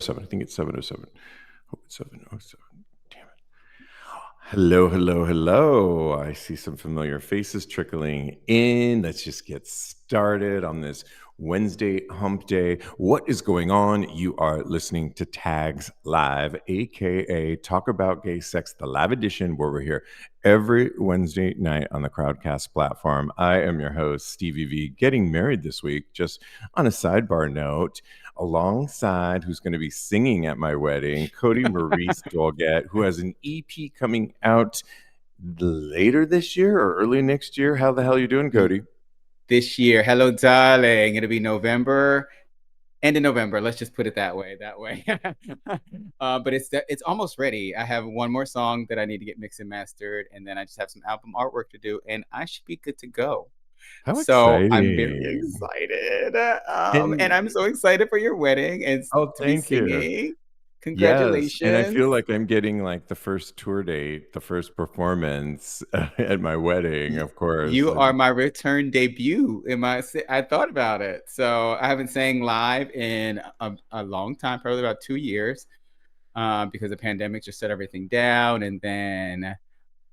707. I think it's 707. Oh, it's 707. Damn it. Hello, hello, hello. I see some familiar faces trickling in. Let's just get started on this Wednesday hump day. What is going on? You are listening to Tags Live, aka Talk About Gay Sex, the live edition, where we're here every Wednesday night on the Crowdcast platform. I am your host, Stevie V, getting married this week. Just on a sidebar note, alongside who's going to be singing at my wedding, Kodi Maurice Doggette, who has an EP coming out later this year or early next year. How the hell are you doing, Kodi? This year. Hello, darling. It'll be November. End of November. Let's just put it that way. But it's almost ready. I have one more song that I need to get mixed and mastered, and then I just have some album artwork to do, and I should be good to go. How So I'm very exciting. excited. And I'm And so excited for your wedding and oh, to be thank you. singing. Yes, and I feel Congratulations. like I'm getting like the first tour date, the first performance at my wedding, of course. You are my return debut in I thought about it. So I haven't sang live in a long time, probably about 2 years, because the pandemic just shut everything down, and then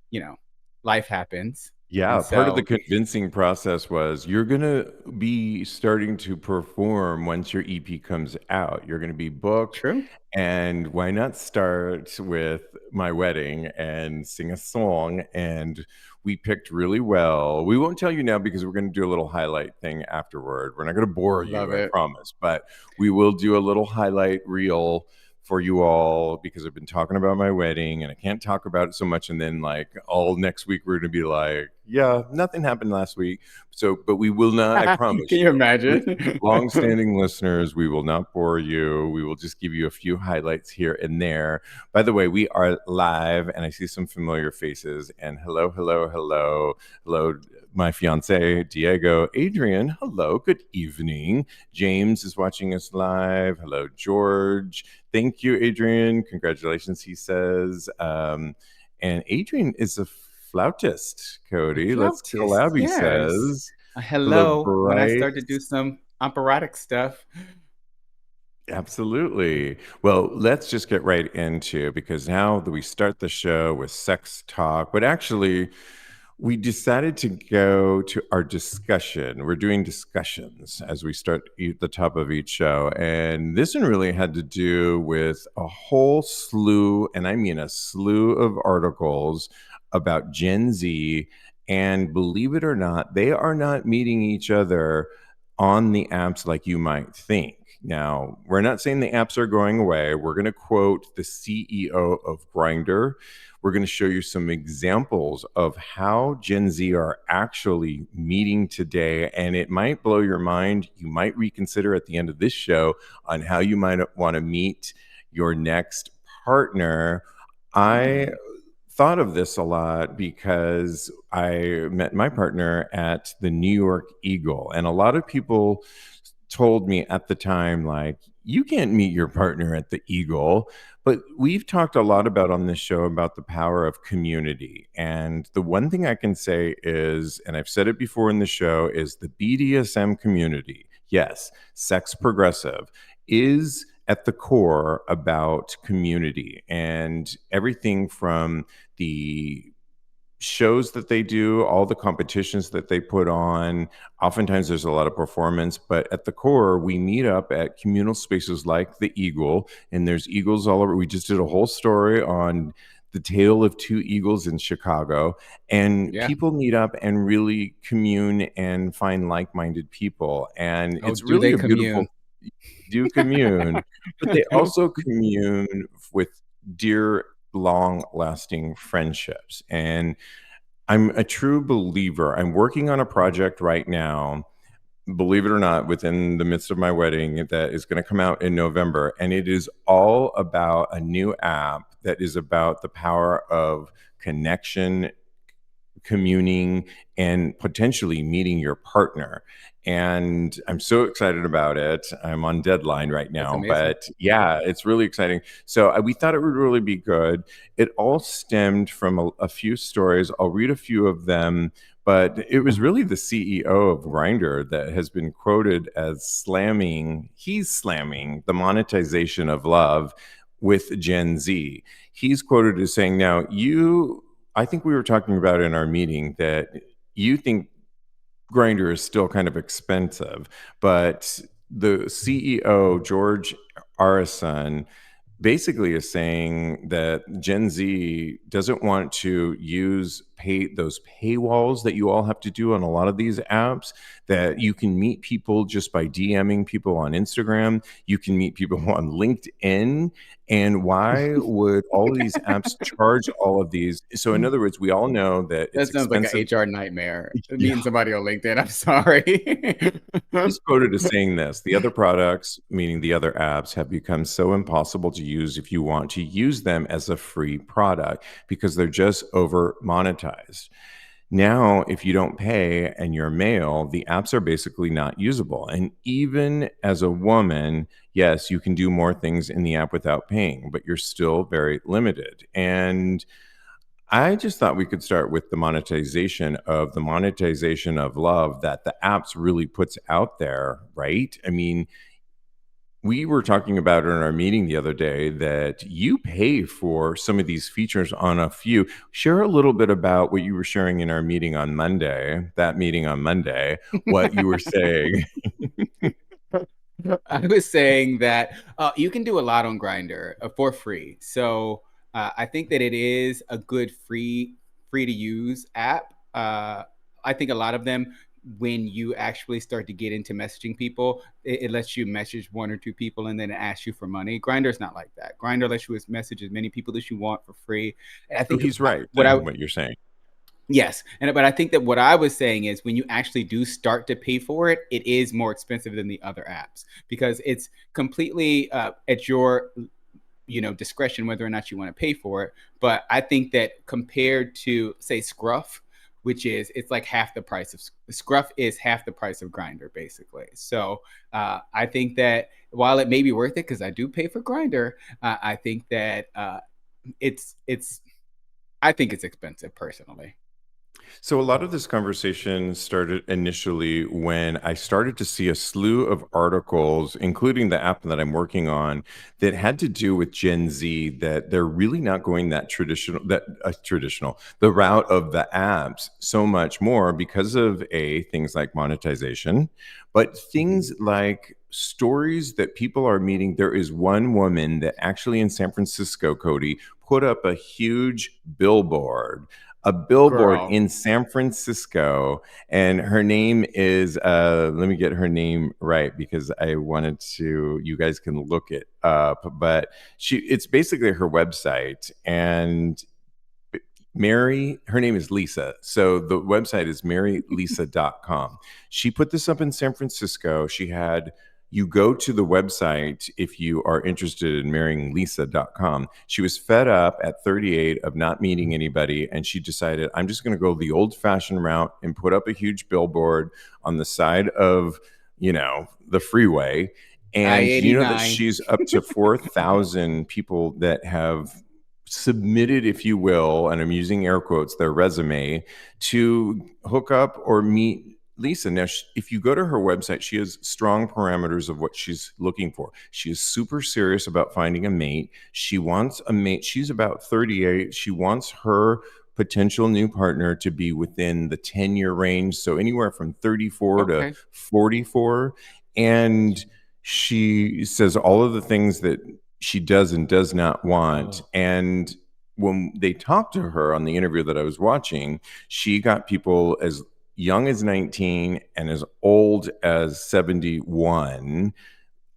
you know, life happens. And Yeah, part of the so convincing process was you're going to be starting to perform once your EP comes out. You're going to be booked. true. And why not start with my wedding and sing a song? And we picked really well. We won't tell you now because we're going to do a little highlight thing afterward. We're not going to bore Love you, I it. promise. But we will do a little highlight reel for you all because I've been talking about my wedding and I can't talk about it so much. And then, like, all next week, we're going to be like, yeah, nothing happened last week. So, but we will not, I Can promise you you, imagine? long-standing listeners, we will not bore you. We will just give you a few highlights here and there. By the way, we are live and I see some familiar faces. And hello, hello, hello, hello, my fiance, Diego. Adrian, hello, good evening. James is watching us live. Hello, George. Thank you, Adrian. Congratulations, he says. And Adrian is a flautist, A Kodi. Let's flautist, collab, he yes. says. Hello, Hello. When I start to do Bryce. some operatic stuff. Absolutely. Well, let's just get right into because now that we start the show with sex talk, but actually, we decided to go to our discussion. We're doing discussions as we start at the top of each show. And this one really had to do with a whole slew, and I mean a slew of articles about Gen Z. And believe it or not, they are not meeting each other on the apps like you might think. Now, we're not saying the apps are going away. We're going to quote the CEO of Grindr. We're going to show you some examples of how Gen Z are actually meeting today. And it might blow your mind. You might reconsider at the end of this show on how you might want to meet your next partner. I Mm. thought of this a lot because I met my partner at the New York Eagle. And a lot of people told me at the time, like, you can't meet your partner at the Eagle. But we've talked a lot about on this show about the power of community. And the one thing I can say is, and I've said it before in the show, is the BDSM community, yes, sex progressive, is at the core about community and everything from the shows that they do, all the competitions that they put on. Oftentimes there's a lot of performance, but at the core, we meet up at communal spaces like the Eagle, and there's eagles all over. We just did a whole story on the tale of two eagles in Chicago, and Yeah. people meet up and really commune and find like-minded people. And Oh, it's do really they a commune? beautiful do commune, but they also commune with dear long lasting friendships. And I'm a true believer. I'm working on a project right now, believe it or not, within the midst of my wedding that is going to come out in November. And it is all about a new app that is about the power of connection, communing, and potentially meeting your partner. and I'm so excited about it. I'm on deadline right That's now, amazing. but yeah, it's really exciting. So we thought it would really be good. It all stemmed from a few stories. I'll read a few of them, but it was really the CEO of Grindr that has been quoted as he's slamming the monetization of love with Gen Z. He's quoted as saying, now, I think we were talking about in our meeting that you think Grindr is still kind of expensive, but the CEO, George Arison, basically is saying that Gen Z doesn't want to use those paywalls that you all have to do on a lot of these apps, that you can meet people just by DMing people on Instagram, you can meet people on LinkedIn, and why would all of these apps charge all of these? So in other words, we all know that it's That sounds like an expensive. HR nightmare. Yeah. Meeting somebody on LinkedIn. I'm sorry. He's quoted as saying this: the other products, meaning the other apps, have become so impossible to use if you want to use them as a free product because they're just over monetized. Now, if you don't pay and you're male, the apps are basically not usable. And even as a woman, yes, you can do more things in the app without paying, but you're still very limited. And I just thought we could start with the monetization of love that the apps really puts out there, right? I mean, we were talking about in our meeting the other day that you pay for some of these features on a few. Share a little bit about what you were sharing in our meeting on Monday, what you were saying. I was saying that you can do a lot on Grindr for free. So I think that it is a good free to use app. I think a lot of them, when you actually start to get into messaging people, it lets you message one or two people and then it asks you for money. Grindr's not like that. Grindr lets you message as many people as you want for free. And I So think he's right what I then, what you're saying. Yes, but I think that what I was saying is when you actually do start to pay for it, it is more expensive than the other apps because it's completely at your discretion whether or not you want to pay for it. But I think that compared to say Scruff, which is it's like half the price of Scruff is half the price of Grindr basically. So I think that while it may be worth it because I do pay for Grindr, I think that it's I think it's expensive personally. So, a lot of this conversation started initially when I started to see a slew of articles, including the app that I'm working on, that had to do with Gen Z. That they're really not going the route of the apps so much more because of things like monetization, but things like stories that people are meeting. There is one woman that actually in San Francisco, Kodi, put up a huge billboard Girl, in San Francisco, and her name is let me get her name right because I wanted to. You guys can look it up, but it's basically her website, and her name is Lisa. So the website is marylisa.com. She put this up in San Francisco. You go to the website if you are interested in marrying Lisa.com. She was fed up at 38 of not meeting anybody, and she decided, I'm just going to go the old fashioned route and put up a huge billboard on the side of, the freeway. I And you know that 89. she's up to 4,000 people that have submitted, if you will, and I'm using air quotes, their resume to hook up or meet Lisa. Now, if you go to her website, she has strong parameters of what she's looking for. She is super serious about finding a mate. She wants a mate. She's about 38. She wants her potential new partner to be within the 10-year range. So anywhere from 34 to Okay. 44. And she says all of the things that she does and does not want. And when they talked to her on the interview that I was watching, she got people as young as 19 and as old as 71.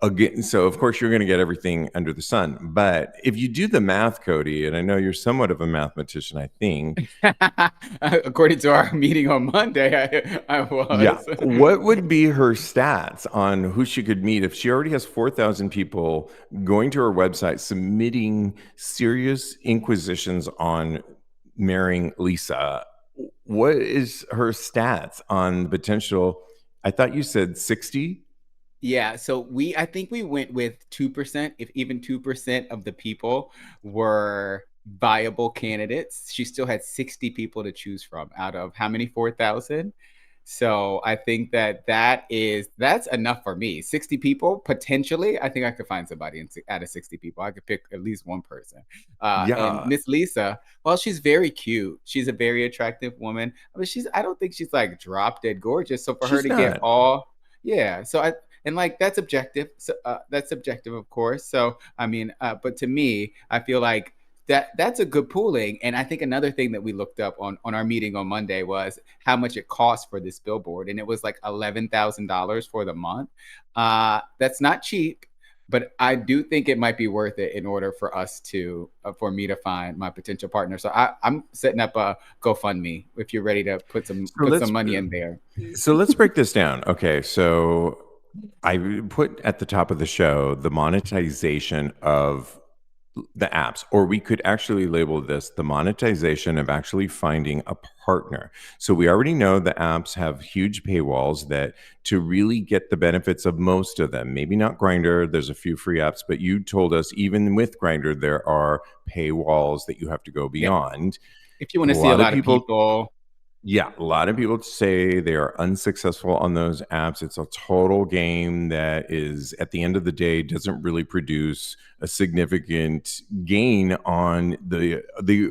Again, so of course you're going to get everything under the sun. But if you do the math, Kodi, and I know you're somewhat of a mathematician, I think. According to our meeting on Monday, I Yeah. was. What would be her stats on who she could meet if she already has 4,000 people going to her website, submitting serious inquisitions on marrying Lisa? What is her stats on the potential I thought you said 60. Yeah, so I think we went with 2%, if even 2% of the people were viable candidates. She still had 60 people to choose from out of how many? 4,000. So I think that's enough for me. 60 people potentially. I think I could find somebody out of 60 people. I could pick at least one person. And Yeah, Miss Lisa, well, she's very cute. She's a very attractive woman. I mean, I don't think she's like drop dead gorgeous. So for her she's to get not. all, yeah. So and like that's objective. So that's subjective, of course. So I mean, but to me, I feel like that's a good pooling. And I think another thing that we looked up on our meeting on Monday was how much it costs for this billboard, and it was like $11,000 for the month. That's not cheap, but I do think it might be worth it in order for us to for me to find my potential partner. So I'm setting up a GoFundMe if you're ready to So put let's some money in there. so let's break this down. Okay, so I put at the top of the show the monetization of the apps, or we could actually label this the monetization of actually finding a partner. So we already know the apps have huge paywalls that to really get the benefits of most of them, maybe not Grindr, there's a few free apps, but you told us even with Grindr, there are paywalls that you have to go Yeah, beyond. if you want A to see a lot of lot of people people. yeah, a lot of people say they are unsuccessful on those apps. It's a total game that is, at the end of the day, doesn't really produce a significant gain on the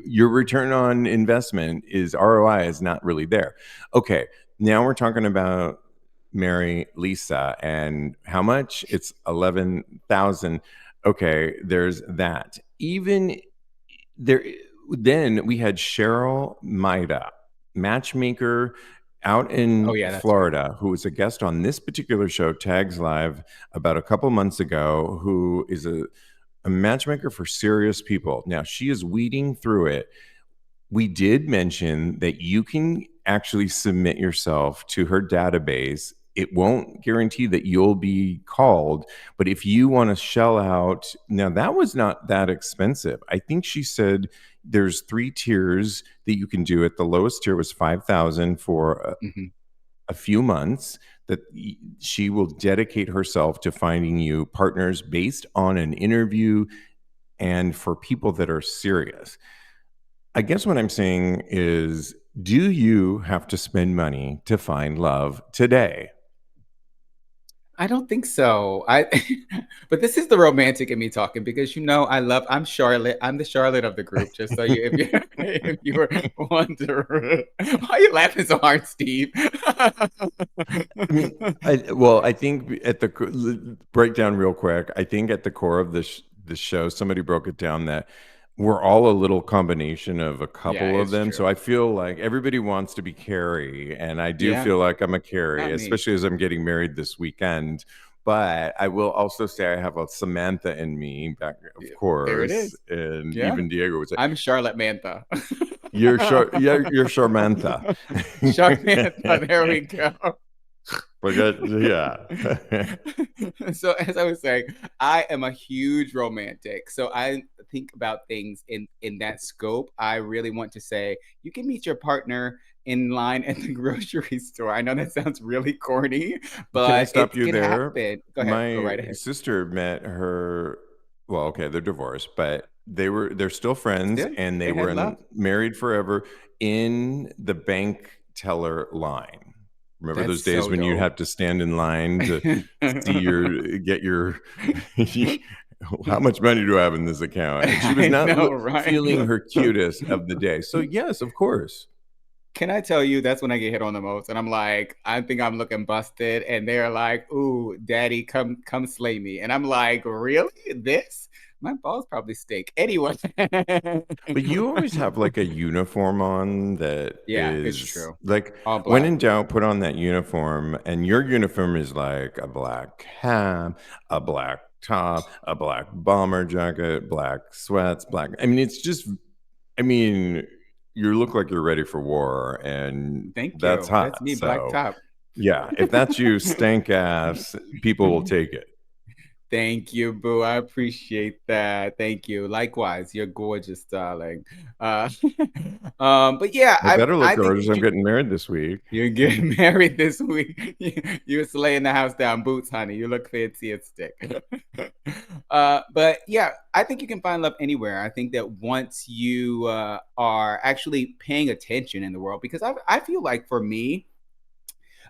your return on investment is ROI is not really there. Okay, now we're talking about Mary Lisa and how much? It's 11,000. Okay, there's that. Even there then we had Cheryl Maida, matchmaker out Oh in yeah, that's right. Florida, who was a guest on this particular show, Tags Live, about a couple months ago, who is a matchmaker for serious people. Now she is weeding through it. We did mention that you can actually submit yourself to her database. It won't guarantee that you'll be called, but if you want to shell out, now that was not that expensive. I think she said there's 3 tiers that you can do it. The lowest tier was 5,000 for Hmm. a few months that she will dedicate herself to finding you partners based on an interview and for people that are serious. I guess what I'm saying is, do you have to spend money to find love today? I don't think so. But this is the romantic in me talking because I'm Charlotte. I'm the Charlotte of the group. Just so you, if you if you were wondering, why are you laughing so hard, Steve? I mean, I think at the breakdown real quick. I think at the core of the show, somebody broke it down that we're all a little combination of a Yeah, couple of it's them. So true. I feel like everybody wants to be Carrie, and I do Yeah, feel like I'm a Carrie, not me. especially as I'm getting married this weekend. But I will also say I have a Samantha in me, back, of Yeah, there it course, is. and Yeah, even Diego would say, I'm Charlotte Mantha. You're Samantha." Charlotte Mantha. There we go. Yeah. So as I was saying, I am a huge romantic. So I think about things in that scope. I really want to say you can meet your partner in line at the grocery store. I know that sounds really corny, Can I but stop it you could there? happen. Go ahead. Go My right ahead. sister met her, well, okay, they're divorced, but they're still friends Still, and they they were had love. married forever in the bank teller line. Remember That's those days so when you dope. had to stand in line to see get your how much money do I have in this account? And she was I not know, right? feeling her cutest of the day. So yes, of course. Can I tell you that's when I get hit on the most? And I'm like, I think I'm looking busted. And they're like, ooh, daddy, come slay me. And I'm like, really? This? My balls probably stink. Anyway. But you always have like a uniform on that Yeah, it's is true. like, All when black. in doubt, put on that uniform. And your uniform is like a black cap, a black top, a black bomber jacket, black sweats, black. I mean, it's just, I mean, you look like you're ready for war, and Thank that's you. That's hot. me, black So, top. yeah, if that's you, stank ass, people will take it. Thank you, boo. I appreciate that. Thank you. Likewise, you're gorgeous, darling. Uh, but yeah, I better look I think gorgeous. I'm getting married this week. you're getting married this week. You're slaying the house down boots, honey. You look fancy as stick. But yeah, I think you can find love anywhere. I think that once you are actually paying attention in the world, because I feel like for me,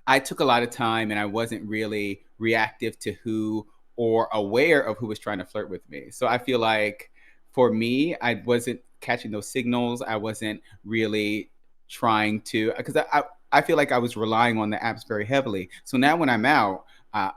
I took a lot of time and I wasn't really reactive to who or aware of who was trying to flirt with me. So I feel like for me, I wasn't catching those signals. I wasn't really trying to, because I feel like I was relying on the apps very heavily. So now when I'm out,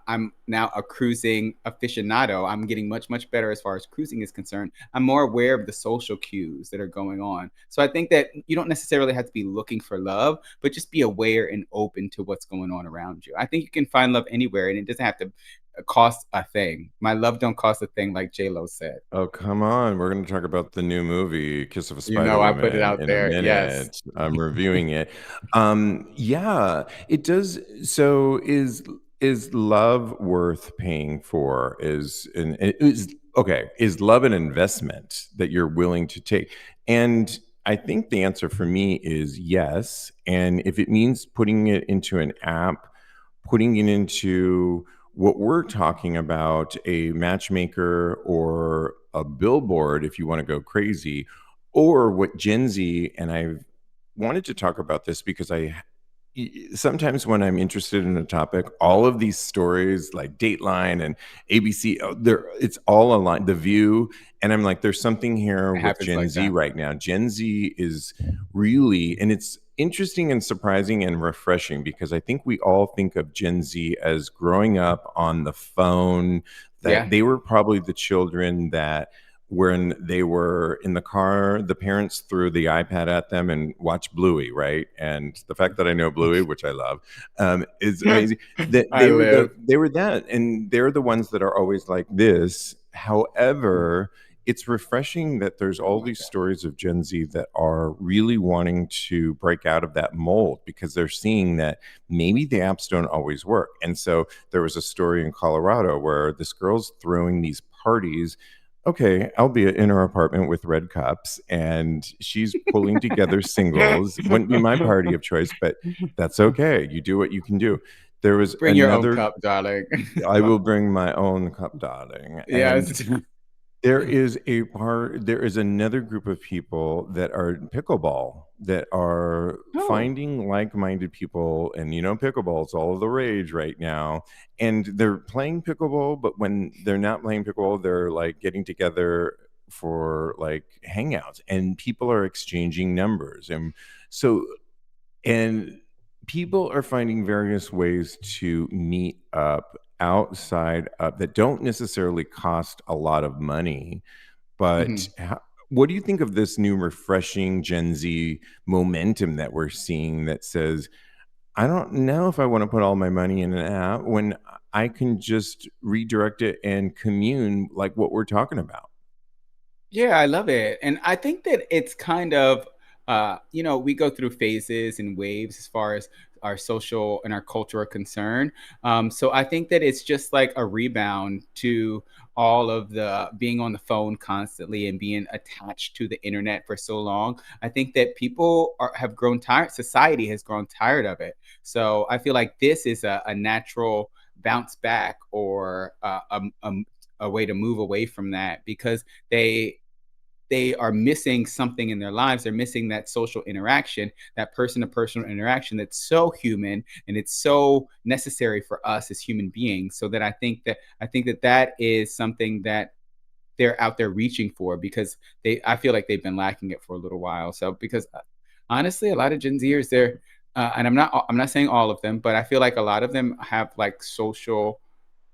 I'm now a cruising aficionado. I'm getting much, much better as far as cruising is concerned. I'm more aware of the social cues that are going on. So I think that you don't necessarily have to be looking for love, but just be aware and open to what's going on around you. I think you can find love anywhere, and it doesn't have to cost a thing. My love don't cost a thing, like J Lo said. Oh, come on. We're going to talk about the new movie, Kiss of a You Spider know, I put it Woman, out in a there. Yes. minute. I'm reviewing it. Yeah, it does. So is love worth paying for? Is love an investment that you're willing to take? And I think the answer for me is yes. And if it means putting it into an app, putting it into what we're talking about, a matchmaker or a billboard, if you want to go crazy, or what Gen Z, and I've wanted to talk about this because sometimes when I'm interested in a topic, all of these stories like Dateline and ABC, it's all aligned. The View, and I'm like, there's something here It with happens Gen like Z that. right now. Gen Z is really, and it's interesting and surprising and refreshing because I think we all think of Gen Z as growing up on the phone. That Yeah. they were probably the children that when they were in the car, the parents threw the iPad at them and watched Bluey, right? And the fact that I know Bluey, which I love, is amazing. That I live. they were that, and they're the ones that are always like this. However, it's refreshing that there's Oh all my these God. stories of Gen Z that are really wanting to break out of that mold because they're seeing that maybe the apps don't always work. And so there was a story in Colorado where this girl's throwing these parties, okay, albeit in her apartment with red cups, and she's pulling together singles. Wouldn't be my party of choice, but that's okay. You do what you can do. There was Bring your own another, cup, darling. I will bring my own cup, darling. And Yes. there is another group of people that are pickleball that are Oh, finding like-minded people, and pickleball is all of the rage right now, and they're playing pickleball, but when they're not playing pickleball, they're like getting together for like hangouts, and people are exchanging numbers, so and people are finding various ways to meet up outside of that don't necessarily cost a lot of money, but mhm. what do you think of this new refreshing Gen Z momentum that we're seeing that says, I don't know if I want to put all my money in an app when I can just redirect it and commune like what we're talking about? Yeah, I love it. And I think that it's kind of, we go through phases and waves as far as our social and our culture are concerned. So I think that it's just like a rebound to all of the being on the phone constantly and being attached to the internet for so long. I think that have grown tired. Society has grown tired of it. So I feel like this is a natural bounce back or a way to move away from that because they are missing something in their lives. They're missing that social interaction, that person to person interaction that's so human and it's so necessary for us as human beings. So that I think that that is something that they're out there reaching for because I feel like they've been lacking it for a little while. So because honestly, a lot of Gen Zers, and I'm not saying all of them, but I feel like a lot of them have like social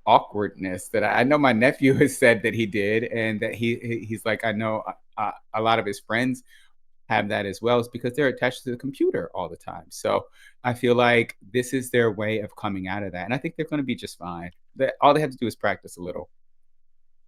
awkwardness that I know my nephew has said that he did, and that he's like, I know a lot of his friends have that as well, is because they're attached to the computer all the time. So I feel like this is their way of coming out of that, and I think they're going to be just fine. All they have to do is practice a little.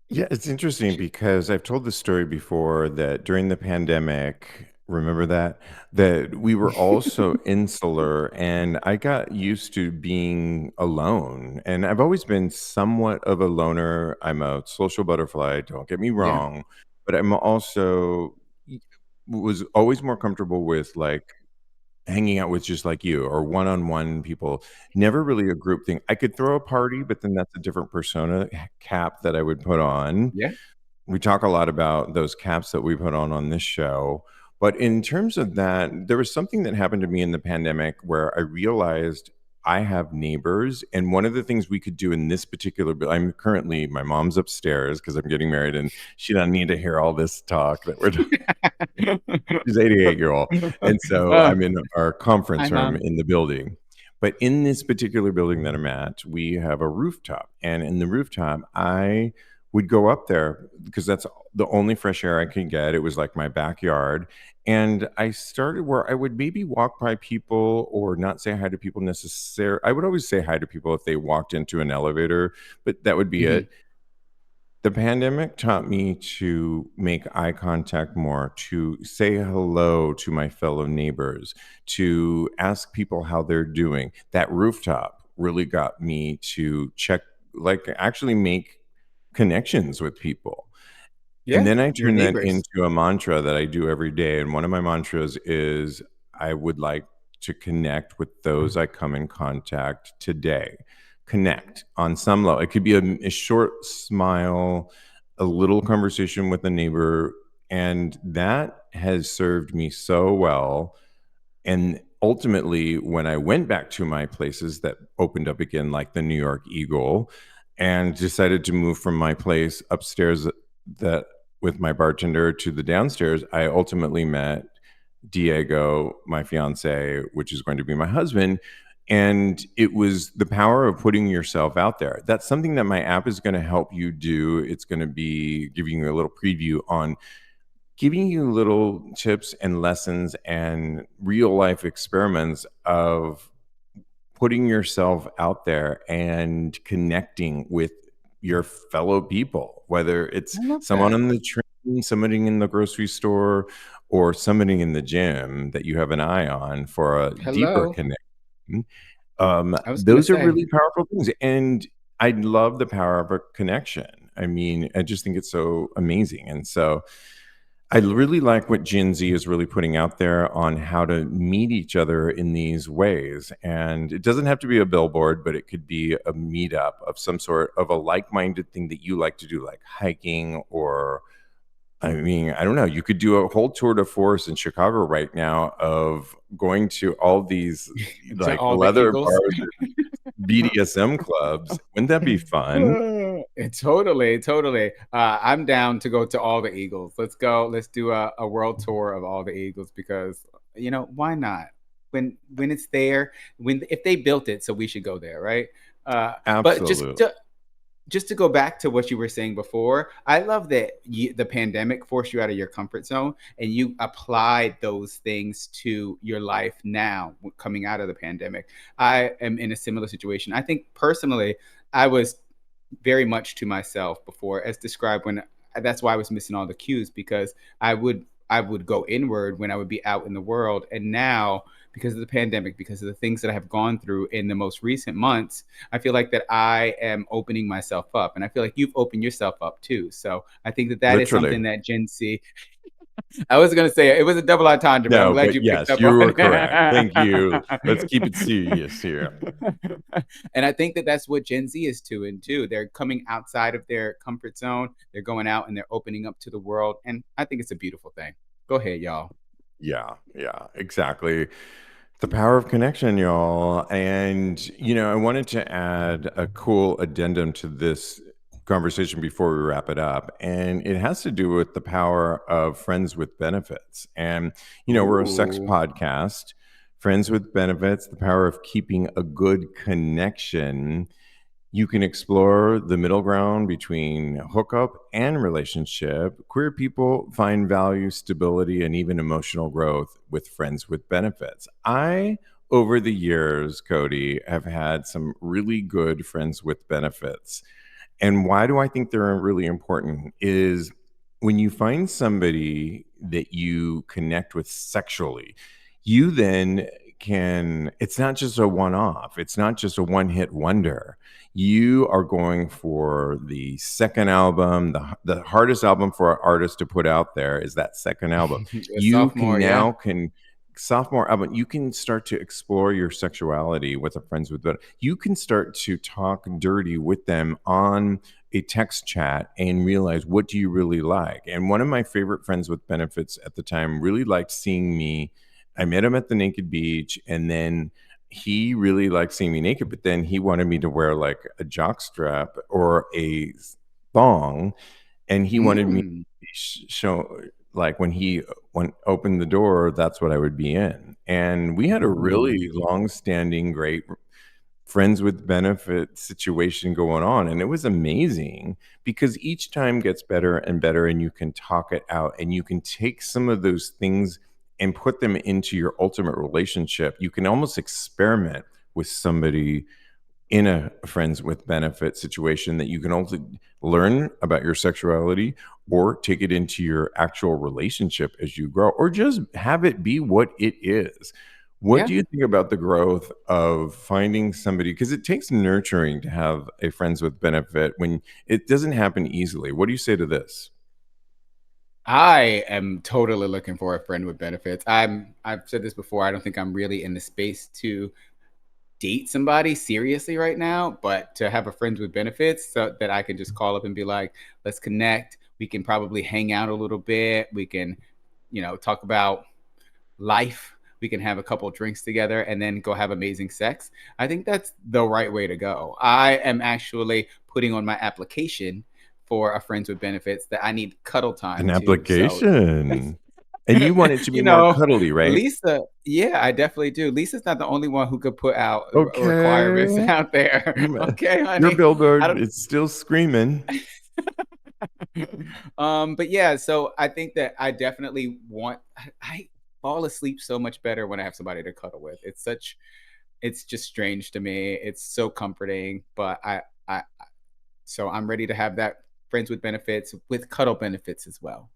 Yeah, it's interesting because I've told this story before that during the pandemic, Remember that? That we were all so insular, and I got used to being alone. And I've always been somewhat of a loner. I'm a social butterfly, don't get me Yeah. wrong, but I'm also was always more comfortable with like hanging out with just like you or one-on-one people, never really a group thing. I could throw a party, but then that's a different persona cap that I would put on. Yeah. We talk a lot about those caps that we put on this show. But in terms of that, there was something that happened to me in the pandemic where I realized I have neighbors. And one of the things we could do in this particular, I'm currently, my mom's upstairs because I'm getting married and she doesn't need to hear all this talk that we're She's 88-year-old. And so uh, I'm in our conference hi, room mom. in the building. But in this particular building that I'm at, we have a rooftop. And in the rooftop, I would go up there because that's the only fresh air I could get. It was like my backyard. And I started where I would maybe walk by people or not say hi to people necessarily. I would always say hi to people if they walked into an elevator, but that would be Mhm. it. The pandemic taught me to make eye contact more, to say hello to my fellow neighbors, to ask people how they're doing. That rooftop really got me to check, like, actually make connections with people. And Yeah, then I your turned that neighbors. into a mantra that I do every day. And one of my mantras is I would like to connect with those I come in contact today. Connect on some level. It could be a short smile, a little conversation with a neighbor. And that has served me so well. And ultimately, when I went back to my places that opened up again, like the New York Eagle, and decided to move from my place upstairs that with my bartender to the downstairs, I ultimately met Diego, my fiance, which is going to be my husband. And it was the power of putting yourself out there. That's something that my app is going to help you do. It's going to be giving you a little preview on giving you little tips and lessons and real life experiments of putting yourself out there and connecting with your fellow people, whether it's I love someone that. on the train, somebody in the grocery store, or somebody in the gym that you have an eye on for a deeper Hello. connection. I was gonna Those are say, really powerful things. And I love the power of a connection. I mean, I just think it's so amazing. And so I really like what Gen Z is really putting out there on how to meet each other in these ways. And it doesn't have to be a billboard, but it could be a meetup of some sort of a like minded thing that you like to do, like hiking or, I mean, I don't know. You could do a whole tour de force in Chicago right now of going to all these to like all the leather Eagles. bars, BDSM clubs. Wouldn't that be fun? Totally, totally. I'm down to go to all the Eagles. Let's go. Let's do a world tour of all the Eagles because why not? When it's there, when if they built it, so we should go there, right? But Absolutely. just to go back to what you were saying before, I love that the pandemic forced you out of your comfort zone and you applied those things to your life now coming out of the pandemic. I am in a similar situation. I think personally, I was very much to myself before, as described when that's why I was missing all the cues because I would go inward when I would be out in the world. And now, because of the pandemic, because of the things that I have gone through in the most recent months, I feel like that I am opening myself up. And I feel like you've opened yourself up too. So I think that that is Literally. something that Gen Z, I was going to say it was a double entendre, but I'm No, glad but you picked yes, up you on were correct. Thank you. Let's it. keep it serious here. And I think that that's what Gen Z is doing too. They're coming outside of their comfort zone. They're going out and they're opening up to the world. And I think it's a beautiful thing. Go ahead, y'all. Yeah, yeah, exactly. The power of connection, y'all. And, I wanted to add a cool addendum to this conversation before we wrap it up. And it has to do with the power of friends with benefits. And, we're a sex Ooh. podcast, friends with benefits, the power of keeping a good connection. You can explore the middle ground between hookup and relationship. Queer people find value, stability, and even emotional growth with friends with benefits. Over the years, Kodi, have had some really good friends with benefits. And why do I think they're really important is when you find somebody that you connect with sexually, you then can, it's not just a one off, it's not just a one hit wonder. You are going for the second album. The hardest album for an artist to put out there is that second album. A You can sophomore, yeah. now can sophomore album, you can start to explore your sexuality with a friends with benefits. You can start to talk dirty with them on a text chat and realize, what do you really like? And one of my favorite friends with benefits at the time really liked seeing me. I met him at the naked beach, and then he really liked seeing me naked, but then he wanted me to wear like a jock strap or a thong, and he wanted me Mm. to show, like, when he opened the door, that's what I would be in. And we had a really Ooh. long-standing, great friends with benefit situation going on, and it was amazing because each time gets better and better, and you can talk it out, and you can take some of those things and put them into your ultimate relationship. You can almost experiment with somebody in a friends with benefit situation, that you can also learn about your sexuality or take it into your actual relationship as you grow, or just have it be what it is. What Yeah. do you think about the growth of finding somebody? Because it takes nurturing to have a friends with benefit when it doesn't happen easily. What do you say to this? I am totally looking for a friend with benefits. I've said this before, I don't think I'm really in the space to date somebody seriously right now, but to have a friends with benefits so that I can just call up and be like, let's connect. We can probably hang out a little bit. We can, talk about life. We can have a couple drinks together and then go have amazing sex. I think that's the right way to go. I am actually putting on my application for a friends with benefits that I need cuddle time An too. So application. And you want it to be you more know, cuddly, right? Lisa, yeah, I definitely do. Lisa's not the only one who could put out requirements Okay. out there. Okay, Your honey. I billboard, don't it's still screaming. but yeah, so I think that I definitely want I fall asleep so much better when I have somebody to cuddle with. It's just strange to me. It's so comforting, but I so I'm ready to have that friends with benefits with cuddle benefits as well.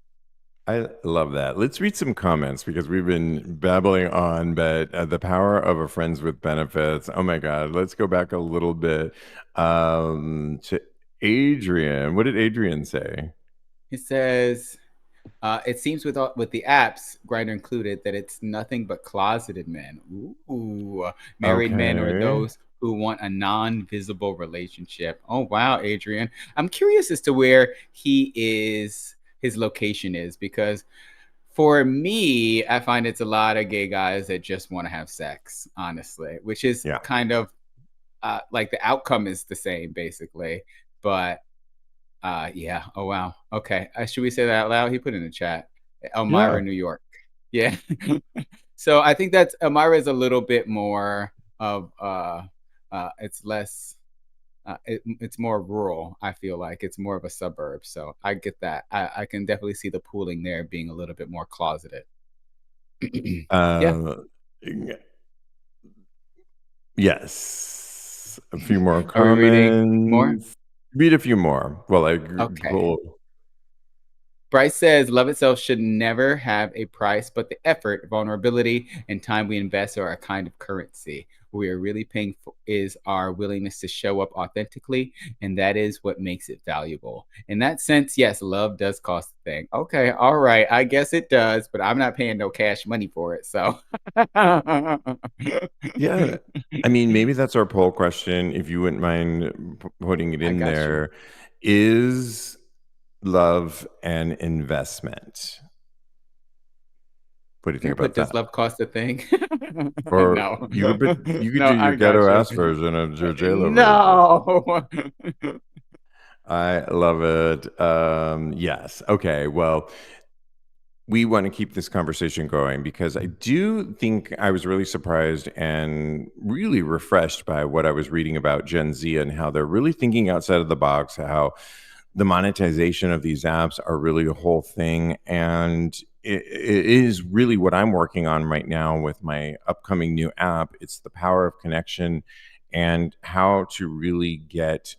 I love that. Let's read some comments because we've been babbling on, but the power of a friends with benefits. Oh my God. Let's go back a little bit to Adrian. What did Adrian say? It says it seems with the apps, Grindr included, that it's nothing but closeted men. Ooh, married men or Okay. those who want a non-visible relationship. Oh wow, Adrian. I'm curious as to where his location is, because for me, I find it's a lot of gay guys that just want to have sex, honestly, which is Yeah. kind of like the outcome is the same basically, but yeah. Oh wow. Okay. Should we say that out loud? He put in the chat. Yeah. Elmira, New York. Yeah. So I think that's Elmira is a little bit more of it's less it's more rural. I feel like it's more of a suburb. So I get that. I can definitely see the pooling there being a little bit more closeted. Yeah. Uh, yes. A few more Are we reading more? comments. Read a few more. Well, I Okay. pull. Bryce says love itself should never have a price, but the effort, vulnerability, and time we invest are a kind of currency. What we are really paying for is our willingness to show up authentically, and that is what makes it valuable. In that sense, yes, love does cost a thing. Okay, all right, I guess it does, but I'm not paying no cash money for it. So Yeah. I mean, maybe that's our poll question, if you wouldn't mind putting it I in got you. there. Is love an investment? What do you You think can put about does that? love cost a thing? Or No. you could No, do your I got ghetto you. ass version of your J-Lo version. No. I love it. Yes. Okay. Well, we want to keep this conversation going because I do think I was really surprised and really refreshed by what I was reading about Gen Z and how they're really thinking outside of the box, how the monetization of these apps are really a whole thing. And it is really what I'm working on right now with my upcoming new app. It's the power of connection and how to really get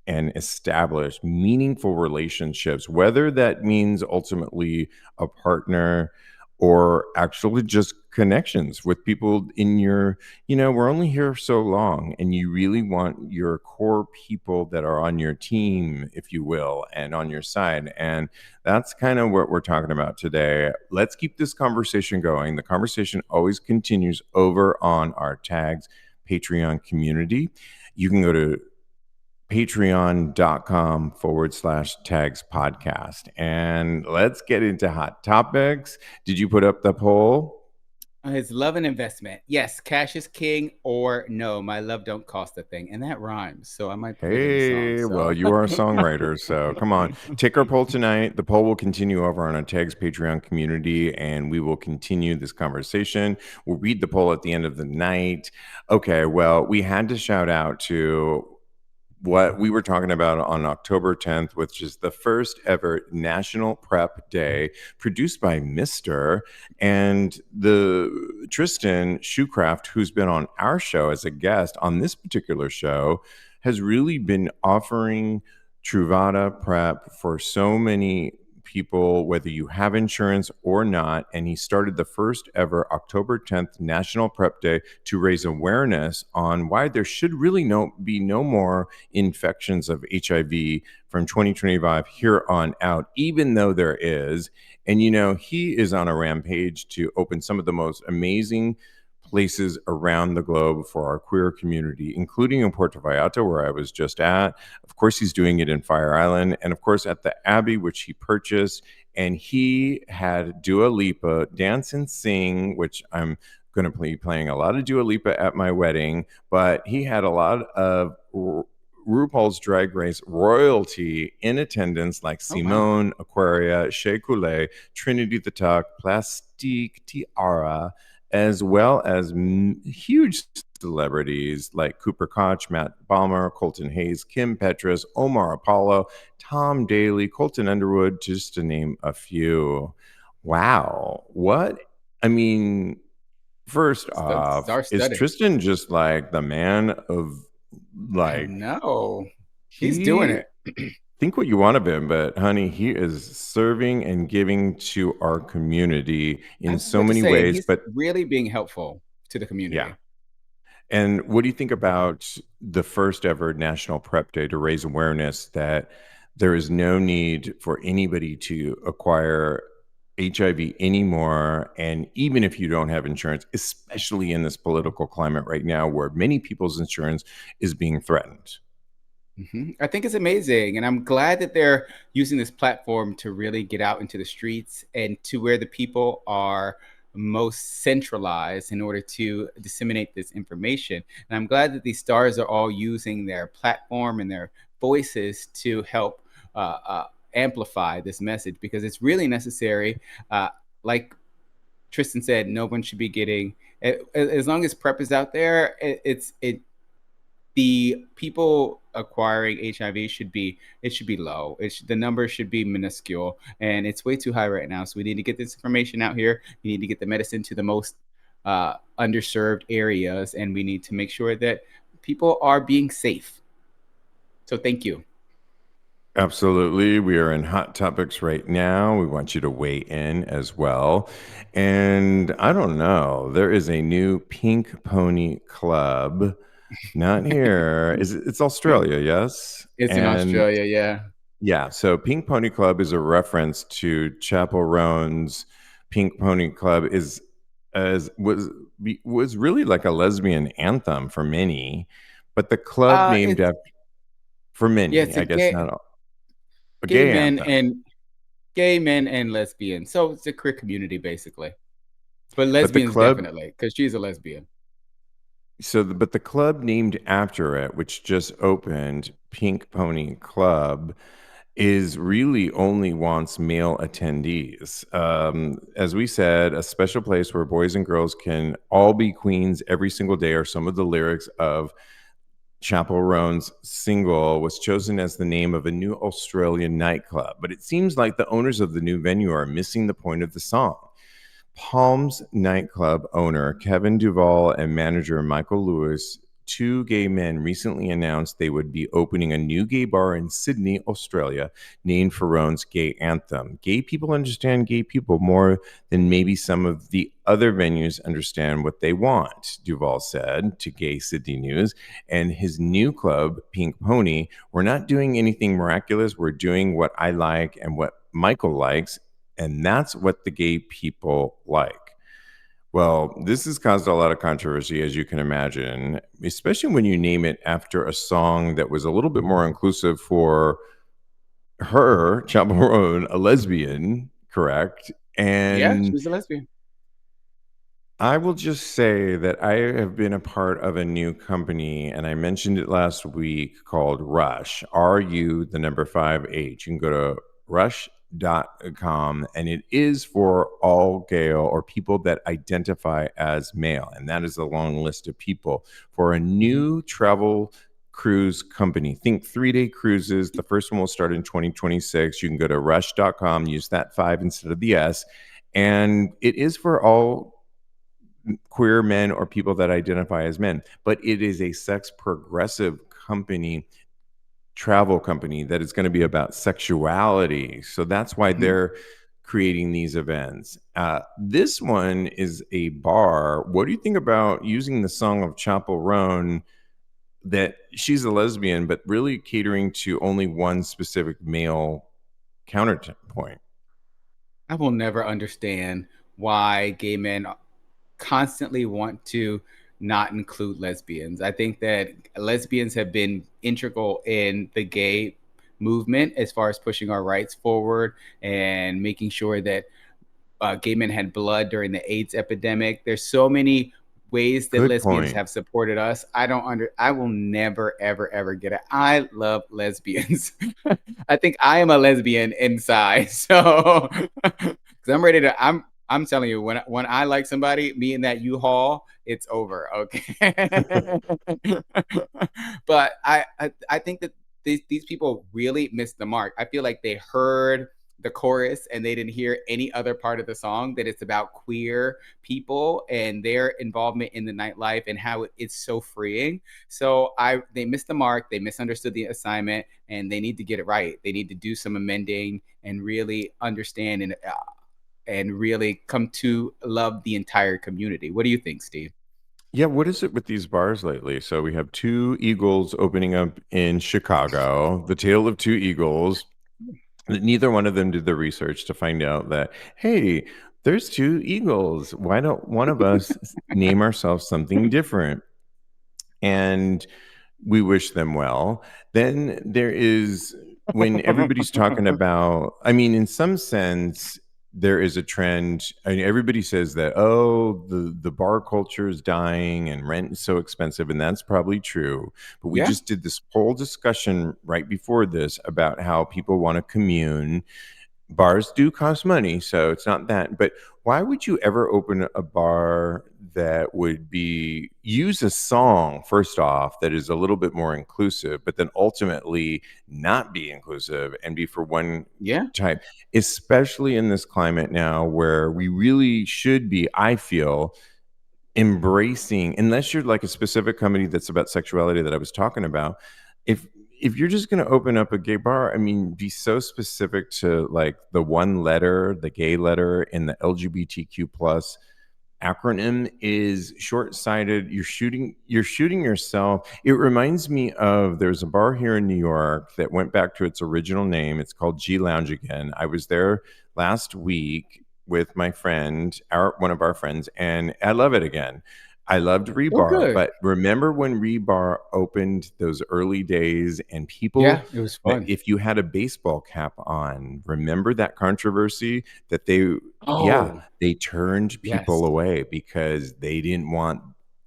and establish meaningful relationships, whether that means ultimately a partner or actually just connections with people in your, we're only here so long, and you really want your core people that are on your team, if you will, and on your side. And that's kind of what we're talking about today. Let's keep this conversation going. The conversation always continues over on our Tags Patreon community. You can go to patreon.com/tags podcast. And let's get into hot topics. Did you put up the poll? Is love an investment? Yes, cash is king, or no, my love don't cost a thing. And that rhymes. So I might put it in a song. Hey, well, So you are a songwriter, so come on. Take our poll tonight. The poll will continue over on our Tags Patreon community, and we will continue this conversation. We'll read the poll at the end of the night. Okay, well, we had to shout out to what we were talking about on October 10th, which is the first ever National Prep Day produced by Mr. And the Tristan Shoecraft, who's been on our show as a guest on this particular show, has really been offering Truvada Prep for so many people, whether you have insurance or not. And he started the first ever October 10th National Prep Day to raise awareness on why there should really be no more infections of HIV from 2025 here on out, even though there is. And, he is on a rampage to open some of the most amazing places around the globe for our queer community, including in Puerto Vallarta, where I was just at. Of course, he's doing it in Fire Island, and of course at the Abbey, which he purchased. And he had Dua Lipa dance and sing, which I'm going to be playing a lot of Dua Lipa at my wedding. But he had a lot of RuPaul's Drag Race royalty in attendance, like oh wow. Simone, Aquaria, Shea Coulee, Trinity the Tuck, Plastique Tiara, as well as huge celebrities like Cooper Koch, Matt Balmer, Colton Hayes, Kim Petras, Omar Apollo, Tom Daly, Colton Underwood, just to name a few. Wow. I mean, first off, Star is studded. Tristan just like the man of I like, know. He's doing he it. think what you want of him, but honey, he is serving and giving to our community I in was so about to many say, ways. he's But really being helpful to the yeah. community. And what do you think about the first ever National Prep Day to raise awareness that there is no need for anybody to acquire HIV anymore? And even if you don't have insurance, especially in this political climate right now where many people's insurance is being threatened. I think it's amazing. And I'm glad that they're using this platform to really get out into the streets and to where the people are most centralized in order to disseminate this information. And I'm glad that these stars are all using their platform and their voices to help amplify this message, because it's really necessary. Like Tristan said, no one should be getting, as long as PrEP is out there, the people acquiring HIV should be low. The number should be minuscule, and it's way too high right now. So we need to get this information out here. We need to get the medicine to the most underserved areas, and we need to make sure that people are being safe. So thank you. Absolutely. We are in hot topics right now. We want you to weigh in as well. And I don't know, there is a new Pink Pony Club. Not here. It's Australia, yes? It's in And Australia, yeah. yeah, so Pink Pony Club is a reference to Chapel Roan's Pink Pony Club is as was really like a lesbian anthem for many, but the club named It's after for yeah, many, it's a I guess not all, a gay gay men anthem. and gay men and lesbians. So it's a queer community basically, but But the lesbians club definitely, because she's a lesbian. but the club named after it, which just opened, Pink Pony Club, is really only wants male attendees. As we said, a special place where boys and girls can all be queens every single day are some of the lyrics of Chapel Roan's single, was chosen as the name of a new Australian nightclub. But it seems like the owners of the new venue are missing the point of the song. Palms nightclub owner Kevin Duvall and manager Michael Lewis two gay men recently announced they would be opening a new gay bar in Sydney, Australia, named for Roan's gay anthem. Gay people understand gay people more than maybe some of the other venues understand what they want, Duval said to Gay Sydney News. And his new club, Pink Pony, we're not doing anything miraculous. We're doing what I like and what Michael likes. And that's what the gay people like. Well, this has caused a lot of controversy, as you can imagine, especially when you name it after a song that was a little bit more inclusive for her, Chaperone, a lesbian, correct? Yeah, And she's a lesbian. I will just say that I have been a part of a new company, and I mentioned it last week called Rush, RU, the number 5H. You can go to rush.com, and it is for all gay or people that identify as male. And that is a long list of people for a Mhm. new travel cruise company. Think 3-day cruises. The first one will start in 2026. You can go to rush.com, use that 5 instead of the S. And it is for all queer men or people that identify as men, but it is a sex progressive company, travel company that is going to be about sexuality. So that's why Mhm. they're creating these events. This one is a bar. What do you think about using the song of Chapel Roan that she's a lesbian, but really catering to only one specific male counterpoint? I will never understand why gay men constantly want to not include lesbians. I think that lesbians have been integral in the gay movement as far as pushing our rights forward and making sure that gay men had blood during the AIDS epidemic. There's so many ways that Good lesbians point. have supported us. I will never ever ever get it. I love lesbians. I think I am a lesbian inside. So cuz I'm ready to I'm telling you when I like somebody, me and that U-Haul, it's over, okay? But I think that these people really missed the mark. I feel like they heard the chorus and they didn't hear any other part of the song, that it's about queer people and their involvement in the nightlife and how it's so freeing. So they missed the mark, they misunderstood the assignment, and they need to get it right. They need to do some amending and really understand and really come to love the entire community. What do you think, Steve? Yeah, what is it with these bars lately? So we have two eagles opening up in Chicago, the tale of two eagles. Neither one of them did the research to find out that, hey, there's two eagles. Why don't one of us name ourselves something different? And we wish them well. Then there is when everybody's talking about, I mean, in some sense, there is a trend. I mean, everybody says that, oh, the bar culture is dying and rent is so expensive, and that's probably true. But we Yeah. just did this whole discussion right before this about how people want to commune. Bars do cost money, so it's not that. But why would you ever open a bar that would be use a song first off that is a little bit more inclusive, but then ultimately not be inclusive and be for one Yeah. type, especially in this climate now where we really should be, I feel, embracing, unless you're like a specific company that's about sexuality that I was talking about. If you're just going to open up a gay bar, I mean, be so specific to like the one letter, the gay letter in the LGBTQ plus acronym is short-sighted. You're shooting yourself. It reminds me of, there's a bar here in New York that went back to its original name. It's called G Lounge again. I was there last week with my friend, one of our friends, and I love it again. I loved Oh, Rebar, good. but remember when Rebar opened those early days and people, Yeah, it was that fun. if you had a baseball cap on, remember that controversy that yeah, Oh, they turned yes. people away because they didn't want,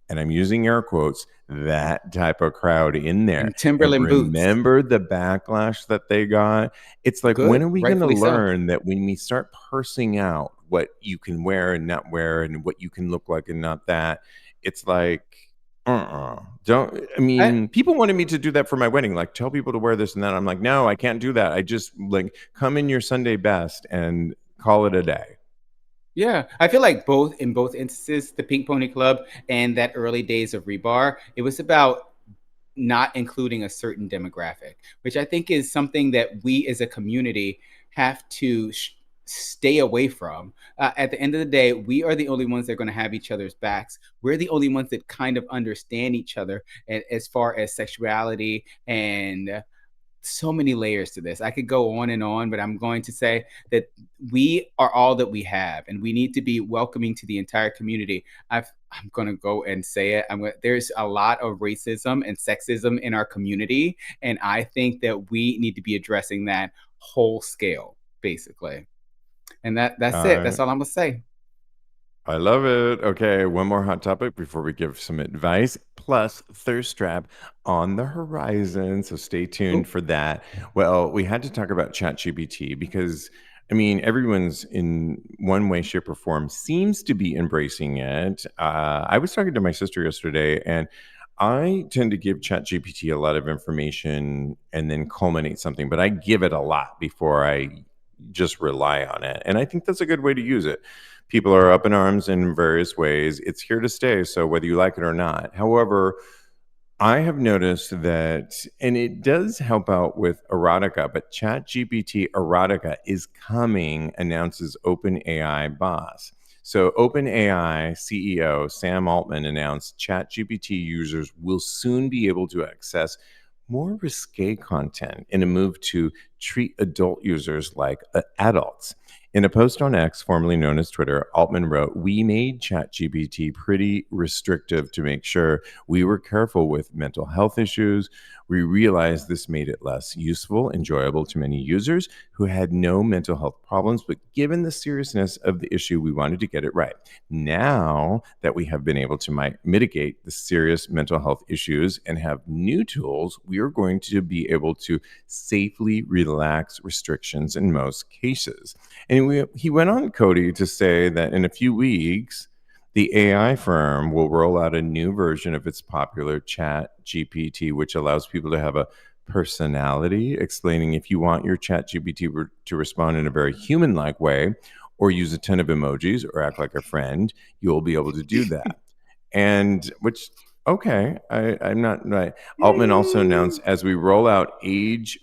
and I'm using air quotes, that type of crowd in there. And And Timberland boots. remember the backlash that they got? It's like, when Good, are we going to rightfully so. learn that when we start parsing out what you can wear and not wear and what you can look like and not that, it's like, don't, I I mean, people wanted me to do that for my wedding, like tell people to wear this and that. I'm like, no, I can't do that. I just like come in your Sunday best and call it a day. Yeah, I feel like both in both instances, the Pink Pony Club and that early days of Rebar, it was about not including a certain demographic, which I think is something that we as a community have to stay away from. At the end of the day, we are the only ones that are going to have each other's backs. We're the only ones that kind of understand each other as far as sexuality and so many layers to this. I could go on, but I'm going to say that we are all that we have, and we need to be welcoming to the entire community. I'm going to go and say it. There's a lot of racism and sexism in our community, and I think that we need to be addressing that whole scale, basically. And that's it. Uh, That's all I'm gonna say. I love it. Okay, one more hot topic before we give some advice. Plus, thirst trap on the horizon. So stay tuned Ooh. for that. Well, we had to talk about ChatGPT because, I mean, everyone's in one way, shape, or form seems to be embracing it. I was talking to my sister yesterday, and I tend to give ChatGPT a lot of information and then culminate something, but I give it a lot before I just rely on it. And I think that's a good way to use it. People are up in arms in various ways. It's here to stay. So whether you like it or not. However, I have noticed that, and it does help out with erotica, but ChatGPT Erotica is coming, announces OpenAI boss. So, OpenAI CEO Sam Altman announced ChatGPT users will soon be able to access more risque content in a move to treat adult users like adults. In a post on X, formerly known as Twitter, Altman wrote, "We made ChatGPT pretty restrictive to make sure we were careful with mental health issues. We realized this made it less useful, enjoyable to many users who had no mental health problems, but given the seriousness of the issue, we wanted to get it right. Now that we have been able to mitigate the serious mental health issues and have new tools, we are going to be able to safely relax restrictions in most cases." And he went on, Kodi, to say that in a few weeks, the AI firm will roll out a new version of its popular Chat GPT, which allows people to have a personality, explaining if you want your Chat GPT to respond in a very human like way or use a ton of emojis or act like a friend, you'll be able to do that. And which, okay, I'm not right. Altman also announced as we roll out age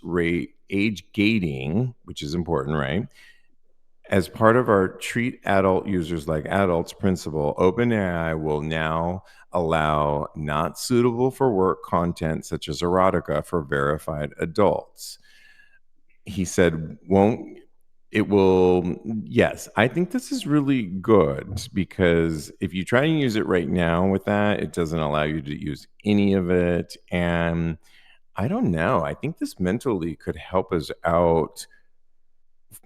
gating, which is important, right? As part of our treat adult users like adults principle, OpenAI will now allow not suitable for work content such as erotica for verified adults. He said, won't it will, yes, I think this is really good because if you try and use it right now with that, it doesn't allow you to use any of it. And I don't know. I think this mentally could help us out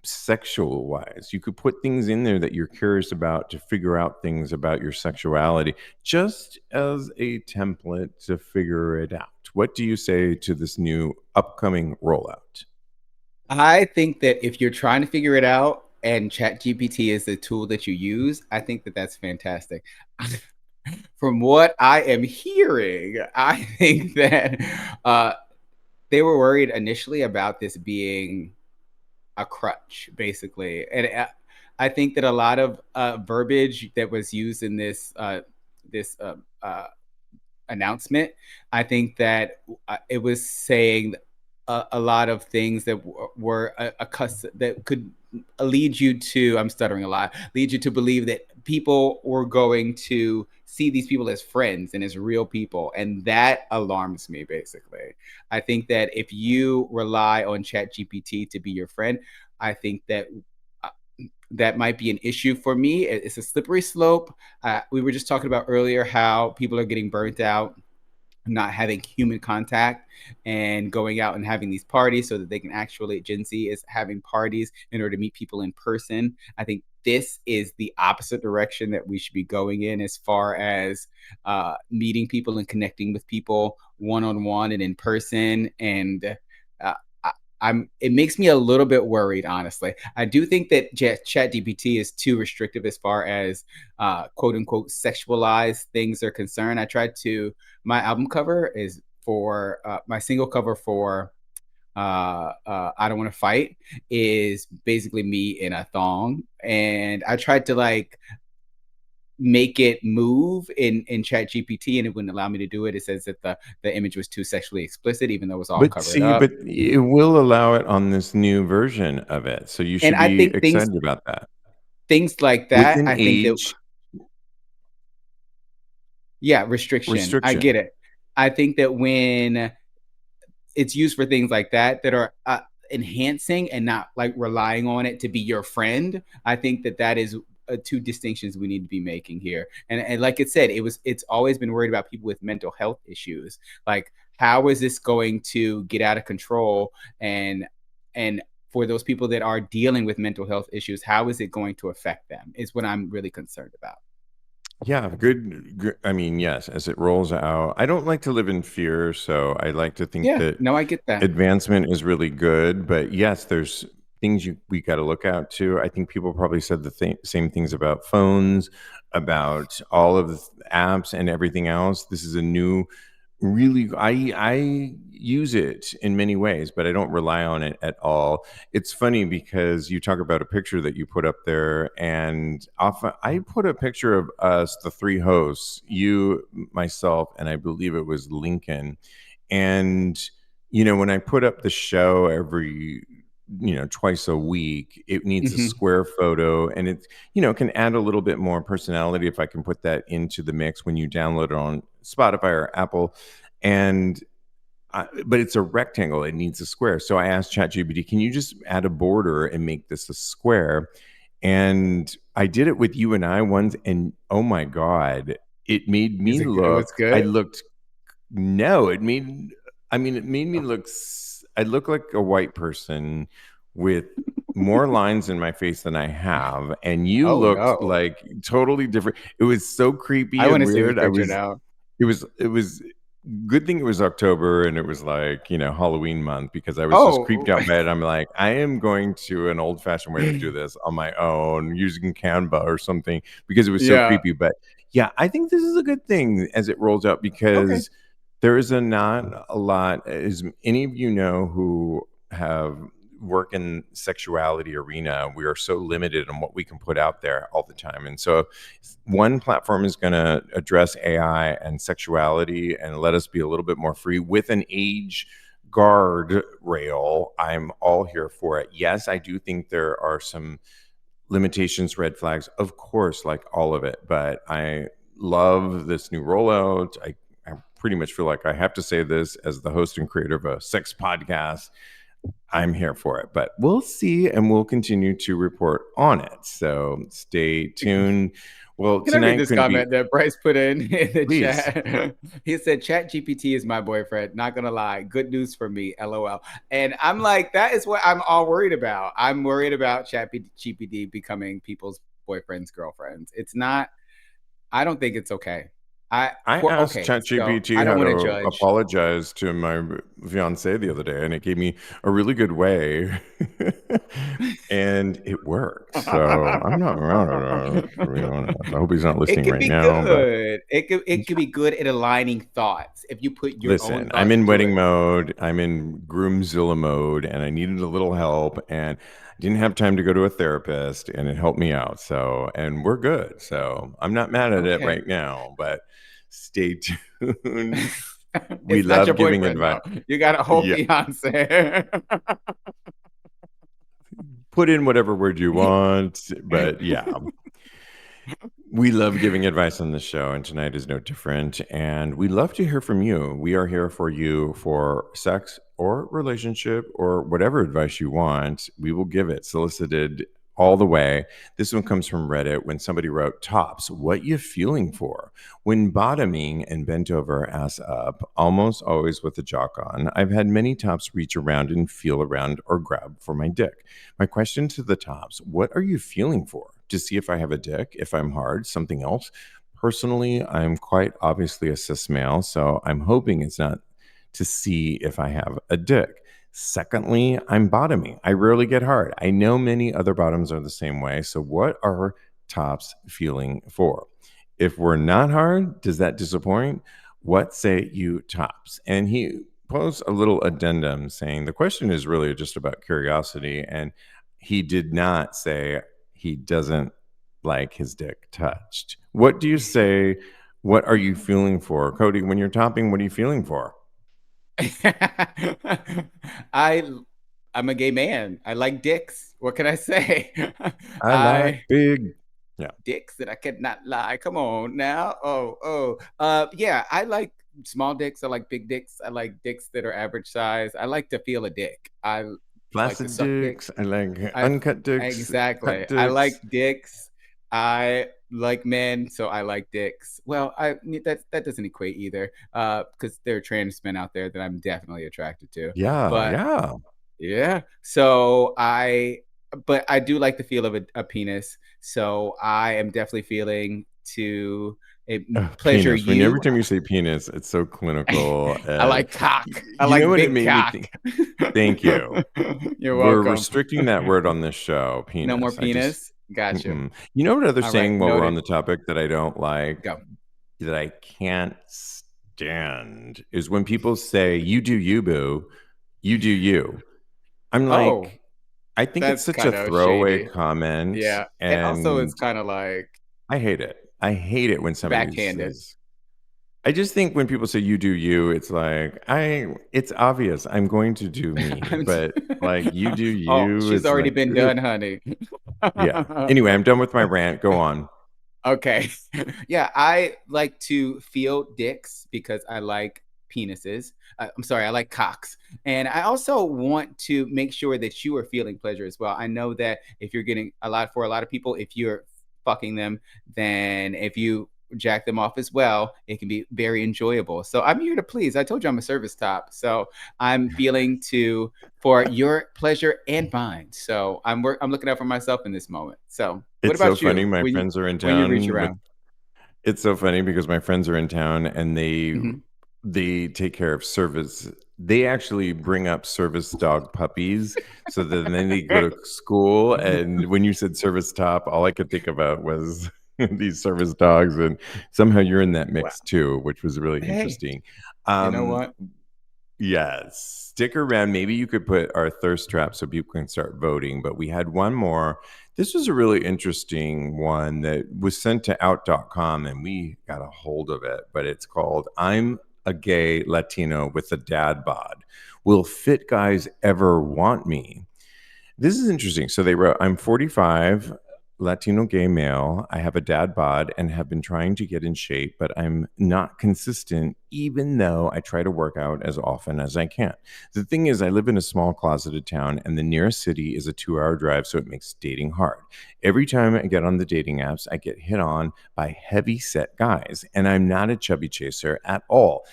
sexual wise. You could put things in there that you're curious about to figure out things about your sexuality just as a template to figure it out. What do you say to this new upcoming rollout? I think that if you're trying to figure it out and ChatGPT is the tool that you use, I think that that's fantastic. From what I am hearing, I think that they were worried initially about this being a crutch, basically. And I think that a lot of verbiage that was used in this announcement, I think that it was saying a lot of things that were accustomed that could lead you to, I'm stuttering a lot, lead you to believe that people were going to see these people as friends and as real people. And that alarms me, basically. I think that if you rely on ChatGPT to be your friend, I think that uh, that might be an issue for me. It's a slippery slope. We were just talking about earlier how people are getting burnt out not having human contact and going out and having these parties so that they can actually, Gen Z is having parties in order to meet people in person. I think this is the opposite direction that we should be going in as far as meeting people and connecting with people one on one and in person. And uh, it makes me a little bit worried, honestly. I do think that ChatGPT is too restrictive as far as quote unquote sexualized things are concerned. I tried to, my album cover is for my single cover for I don't want to fight is basically me in a thong, and I tried to like make it move in ChatGPT, and it wouldn't allow me to do it. It says that the image was too sexually explicit, even though it was all But covered see, up. but it will allow it on this new version of it, so you And should I be think excited about that. things like With that, an I think that age yeah, restriction. I restriction. get it. I think that when it's used for things like that that are enhancing and not like relying on it to be your friend, I think that that is two distinctions we need to be making here. And like it said, it's always been worried about people with mental health issues. Like, how is this going to get out of control? And for those people that are dealing with mental health issues, how is it going to affect them? Is what I'm really concerned about. Yeah, good. I mean, yes, as it rolls out, I don't like to live in fear, so I like to think Yeah, that no, I get that. advancement is really good. But yes, there's things we got to look out to. I think people probably said the same things about phones, about all of the apps and everything else. This is a new really I use it in many ways, but I don't rely on it at all. It's funny because you talk about a picture that you put up there, and often I put a picture of us, the three hosts, you, myself, and I believe it was Lincoln. And when I put up the show every twice a week, it needs a Hmm. square photo, and it can add a little bit more personality if I can put that into the mix when you download it on Spotify or Apple. And but it's a rectangle, it needs a square. So I asked ChatGPT, can you just add a border and make this a square? And I did it with you and I once, and oh my god, it made Is me it? It was look I good. looked no, it made me look I look like a white person with more lines in my face than I have, and you Oh looked no. like totally different. It was so creepy I want and to see this weird. picture now. It was good thing it was October and it was like, Halloween month, because I was just creeped Oh, out by it. I'm like, I am going to an old-fashioned way to do this on my own using Canva or something, because it was so yeah. creepy. But yeah, I think this is a good thing as it rolls out, Okay. because there is not a lot, as any of you know who have work in sexuality arena, we are so limited on what we can put out there all the time. And so one platform is going to address AI and sexuality and let us be a little bit more free with an age guard rail. I'm all here for it. Yes, I do think there are some limitations, red flags, of course, like all of it, but I love this new rollout. I pretty much feel like I have to say this as the host and creator of a sex podcast. I'm here for it, but we'll see, and we'll continue to report on it. So stay tuned. Well, Can I read tonight this couldn't be, comment that Bryce put in the please. chat? He said, "Chat GPT is my boyfriend. Not gonna lie, good news for me. LOL." And I'm like, that is what I'm all worried about. I'm worried about Chat GPT becoming people's boyfriends, girlfriends. It's not. I don't think it's okay. I asked Okay, so I ChatGPT don't how want to to judge. apologize to my fiance the other day, and it gave me a really good way, and it worked. So I'm not mad at it, to be honest. I hope he's not It listening could right be now, but good. It could be good at aligning thoughts if you put your own listen, I'm thoughts in to wedding it. mode. I'm in groomzilla mode, and I needed a little help, and I didn't have time to go to a therapist, and it helped me out. So, and we're good. So I'm not mad at it Okay. right now, but stay tuned. We It's not your love giving boyfriend advice. though. You got a whole Yeah, fiance. put in whatever word you want, but yeah, we love giving advice on the show, and tonight is no different. And we love to hear from you. We are here for you for sex or relationship or whatever advice you want. We will give it, solicited all the way. This one comes from Reddit when somebody wrote, "Tops, what you feeling for? When bottoming and bent over ass up, almost always with a jock on, I've had many tops reach around and feel around or grab for my dick. My question to the tops, what are you feeling for? To see if I have a dick, if I'm hard, something else? Personally, I'm quite obviously a cis male, so I'm hoping it's not to see if I have a dick. Secondly, I'm bottoming. I rarely get hard. I know many other bottoms are the same way. So, what are tops feeling for? If we're not hard, does that disappoint? What say you, tops?" And he post a little addendum saying the question is really just about curiosity, and he did not say he doesn't like his dick touched. What do you say? What are you feeling for, Kodi? When you're topping, what are you feeling for? I I'm a gay man. I like dicks. What can I say? I like I big. Yeah, dicks that I cannot lie. Come on now. Yeah, I like small dicks. I like big dicks. I like dicks that are average size. I like to feel a dick. I like to flaccid suck dick. dicks. I like I uncut dicks, cut exactly. I like dicks. dicks. I like men, so I like dicks. Well, that doesn't equate either, because there are trans men out there that I'm definitely attracted to. Yeah, But yeah. yeah, but I do like the feel of a penis. So I am definitely feeling to pleasure Penis. When every you. time you say penis, it's so clinical, I and like cock. I you know like what it big made me cock. think. Thank you. You're We're welcome. restricting that word on this show, No more penis. I just penis. Got you. mm-mm. You know what other All right, saying while we're on noted. the topic that I don't like, Go. that I can't stand, is when people say, "You do you, boo. You do you." I'm Oh, like, I think it's that's such a kind of throwaway shady. comment, Yeah, and also it's and kind of like I hate it. I hate it when somebody backhanded. says, I just think when people say you do you, it's like it's obvious I'm going to do me, I'm but like you do oh, you, she's it's already like been ugh. done, honey. Yeah. Anyway, I'm done with my rant. Go on. Okay. Yeah, I like to feel dicks because I like penises. I'm sorry, I like cocks. And I also want to make sure that you are feeling pleasure as well. I know that if you're getting for a lot of people, if you're fucking them, then if you jack them off as well, it can be very enjoyable. So I'm here to please. I told you I'm a service top. So I'm feeling to for your pleasure and mine. So I'm looking out for myself in this moment. So what It's so about funny. you My friends are in when you reach town with around? It's so funny because my friends are in town and Mhm. they take care of service. They actually bring up service dog puppies so that then they go to school. And when you said service top, all I could think about was these service dogs. And somehow you're in that Wow. mix too, which was really Hey, interesting. you know Um, what? Yes. Stick around. Maybe you could put our thirst trap so people can start voting. But we had one more. This was a really interesting one that was sent to out.com and we got a hold of it. But it's called I'm a Gay Latino with a Dad Bod. Will fit guys ever want me? This is interesting. So they wrote, I'm 45, Latino gay male. I have a dad bod and have been trying to get in shape, but I'm not consistent, even though I try to work out as often as I can. The thing is, I live in a small closeted town, and the nearest city is a 2 hour drive, so it makes dating hard. Every time I get on the dating apps, I get hit on by heavy set guys, and I'm not a chubby chaser at all.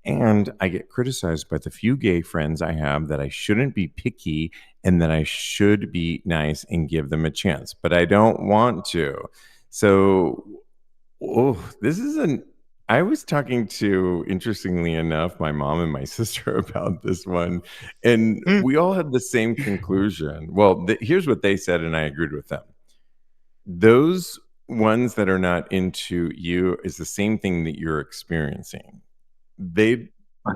And I get criticized by the few gay friends I have that I shouldn't be picky and that I should be nice and give them a chance, but I don't want to. So, oh, this is an. I was talking to, interestingly enough, my mom and my sister about this one, and Mm. we all had the same conclusion. Well, here's what they said, and I agreed with them. Those ones that are not into you is the same thing that you're experiencing. They, do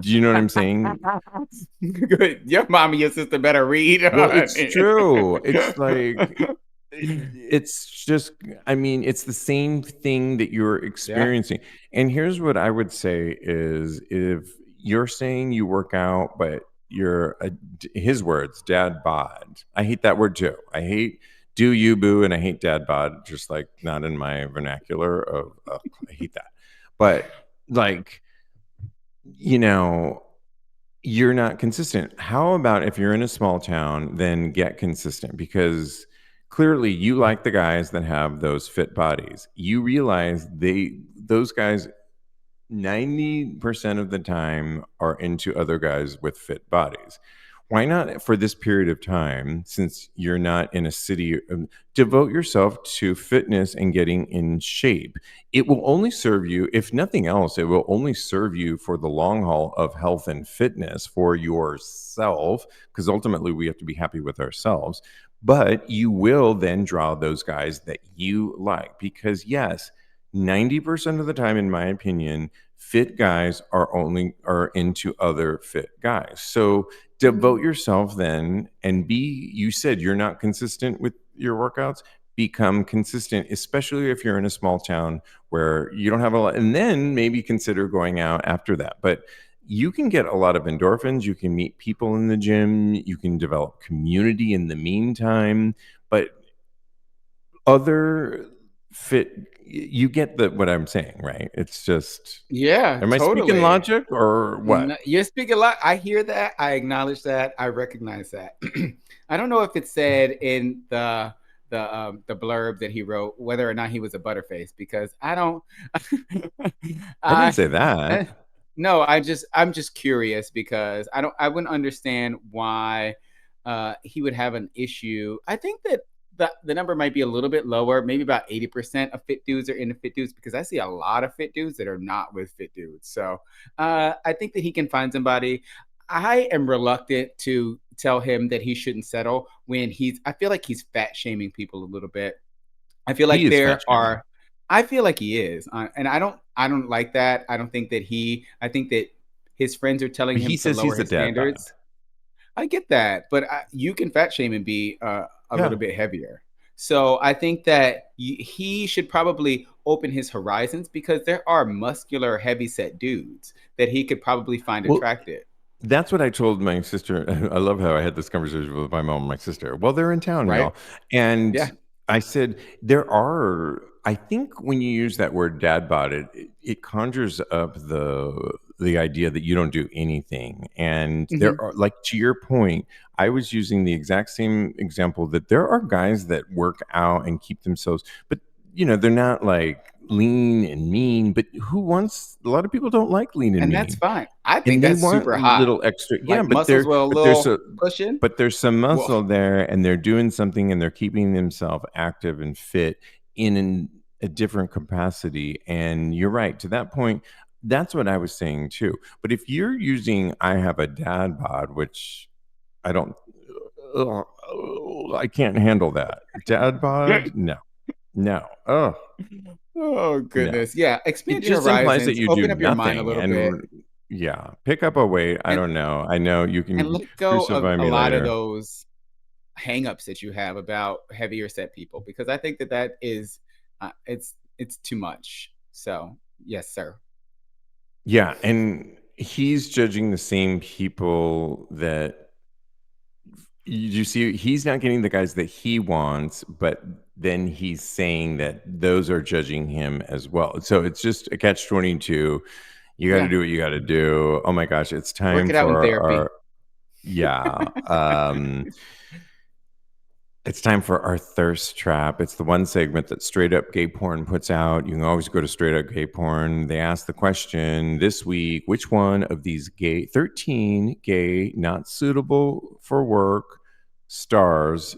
you know what I'm saying? Good. Your mom and your sister better read, Well, it's honey. true. It's like it's just, I mean, it's the same thing that you're Yeah. experiencing. And here's what I would say is if you're saying you work out, but you're his words, dad bod. I hate that word too. I hate do you boo and I hate dad bod, just like not in my vernacular of ugh, I hate that. But like, you know, you're not consistent. How about if you're in a small town, then get consistent because clearly you like the guys that have those fit bodies. You realize those guys 90% of the time are into other guys with fit bodies. Why not for this period of time, since you're not in a city, devote yourself to fitness and getting in shape? It will only serve you, if nothing else, it will only serve you for the long haul of health and fitness for yourself, because ultimately we have to be happy with ourselves. But you will then draw those guys that you like, because yes, 90% of the time, in my opinion, fit guys are into other fit guys. So devote yourself then, and be, you said you're not consistent with your workouts, become consistent, especially if you're in a small town where you don't have a lot, and then maybe consider going out after that. But you can get a lot of endorphins, you can meet people in the gym, you can develop community in the meantime. But other fit, you get the what I'm saying, right? It's just, Yeah, am I speaking totally. logic or what? You're speaking a lot. I hear that. I acknowledge that. I recognize that. I don't know if it said in the blurb that he wrote whether or not he was a butterface, because I don't. I didn't I say that. eh, no. I'm just curious because I wouldn't understand why he would have an issue. I think that the number might be a little bit lower, maybe about 80% of fit dudes are into fit dudes, because I see a lot of fit dudes that are not with fit dudes. So I think that he can find somebody. I am reluctant to tell him that he shouldn't settle when I feel like he's fat shaming people a little bit. I feel He like is fat shaming. I feel like he is. And I don't like that. I don't think that I think that his friends are telling But he him to says lower he's a his dad bod. standards. I get that, but you can fat shame and be a Yeah. little bit heavier. So I think that he should probably open his horizons, because there are muscular, heavy-set dudes that he could probably find Well, attractive, that's what I told my sister. I love how I had this conversation with my mom and my sister. Well, they're in town, right? y'all. And Yeah. I said, there are, I think when you use that word dad bod, it conjures up the idea that you don't do anything. And there Mhm. are, like, to your point, I was using the exact same example that there are guys that work out and keep themselves, but they're not like lean and mean. But who wants, a lot of people don't like lean and And that's mean, fine. I think and they that's want super a hot. little extra, yeah, Like muscles with a but there's little a cushion. but there's some Well, muscle there, and they're doing something, and they're keeping themselves active and fit a different capacity. And you're right, to that point, that's what I was saying too. But if you're using I have a dad bod, which I don't, ugh, I can't handle that. Dad bod? No. No. Oh, oh no. goodness. Yeah, It expand your just implies that horizons, you do open up your mind a nothing, little bit, and yeah, pick up a weight. I and don't know. I know you and can let go of crucify a me lot of later. those hangups that you have about heavier set people, because I think that that is it's too much. So yes, sir. Yeah, and he's judging the same people that you see. He's not getting the guys that he wants, but then he's saying that those are judging him as well. So it's just a catch-22. You got to Yeah, do what you got to do. Oh my gosh, it's work time it out in for therapy. our, yeah. It's time for our thirst trap. It's the one segment that Straight Up Gay Porn puts out. You can always go to Straight Up Gay Porn. They ask the question this week: which one of these 13 gay, not suitable for work stars,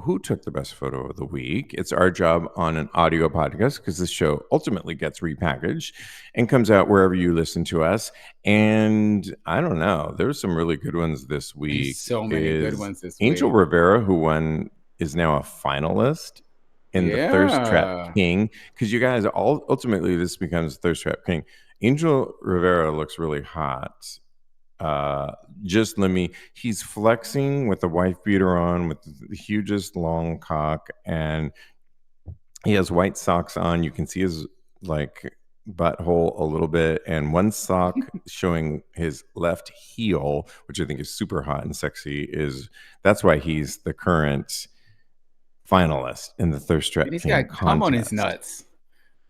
who took the best photo of the week? It's our job on an audio podcast, because this show ultimately gets repackaged and comes out wherever you listen to us. And I don't know, there's some really good ones this There's week. so many good Is ones this Angel week. Rivera, who won, is now a finalist in the Thirst Trap Yeah. King, because you guys, all ultimately this becomes Thirst Trap King. Angel Rivera looks really hot. uh just let me, he's flexing with the wife beater on, with the hugest long cock, and he has white socks on. You can see his, like, butthole a little bit, and one sock showing his left heel, which I think is super hot and sexy. Is That's why he's the current finalist in the Thirst And Trap he's King got cum on his contest. nuts.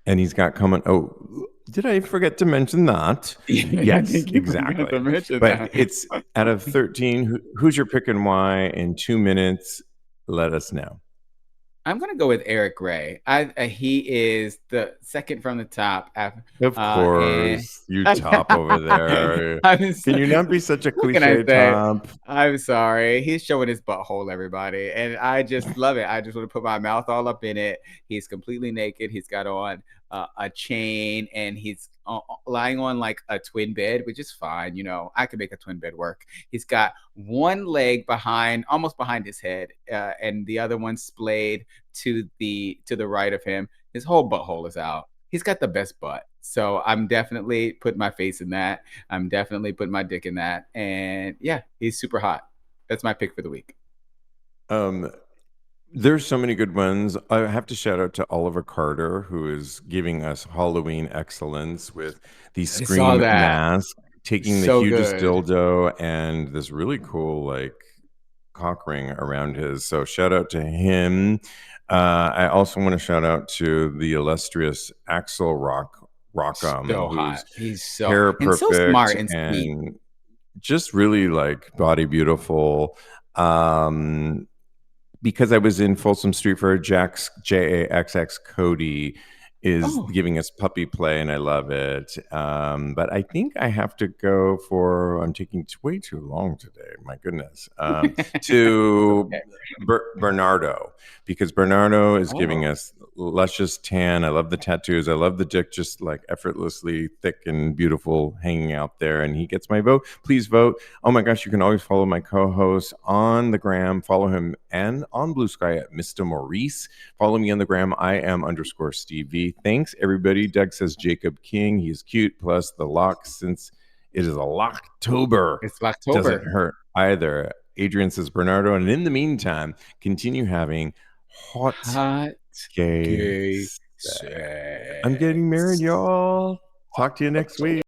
And he's got coming. Oh, did I forget to mention that? Yeah, I Yes, think you forgot exactly. to mention But that. it's out of 13. Who's your pick and why? In 2 minutes, let us know. I'm gonna go with Eric Ray. He is the second from the top, Of and course, you top over there. I'm Can you not be such a what can I cliche say? top? I'm sorry. He's showing his butthole, everybody, and I just love it. I just want to put my mouth all up in it. He's completely naked. He's got on a chain, and he's lying on like a twin bed, which is fine. You know, I could make a twin bed work. He's got one leg behind, almost behind his head, and the other one splayed to the right of him. His whole butthole is out. He's got the best butt. So I'm definitely putting my face in that. I'm definitely putting my dick in that. And yeah, he's super hot. That's my pick for the week. Um, there's so many good ones. I have to shout out to Oliver Carter, who is giving us Halloween excellence with the I saw Scream that. mask, taking the So hugest good. dildo and this really cool like cock ring around his. So shout out to him. I also want to shout out to the illustrious Axel Rockham, So who's hot. He's hair and so perfect smart and sweet. and just really like body beautiful. Um, because I was in Folsom Street for Jack's JAXX Kodi is Oh, giving us puppy play and I love it. But I think I have to go for, I'm taking way too long today. My goodness. it's To okay. Bernardo, because Bernardo is giving Oh, us luscious tan. I love the tattoos. I love the dick just like effortlessly thick and beautiful hanging out there. And he gets my vote. Please vote. Oh my gosh, you can always follow my co-host on the gram. Follow him and on Blue Sky at Mr. Maurice. Follow me on the gram. I am underscore Stevie. Thanks, everybody. Doug says Jacob King. He's cute. Plus the lock, since it is a Locktober, it's doesn't October. hurt either. Adrian says Bernardo. And in the meantime, continue having hot Hot gay gay sex. I'm getting married, sex. y'all. Talk to you next week.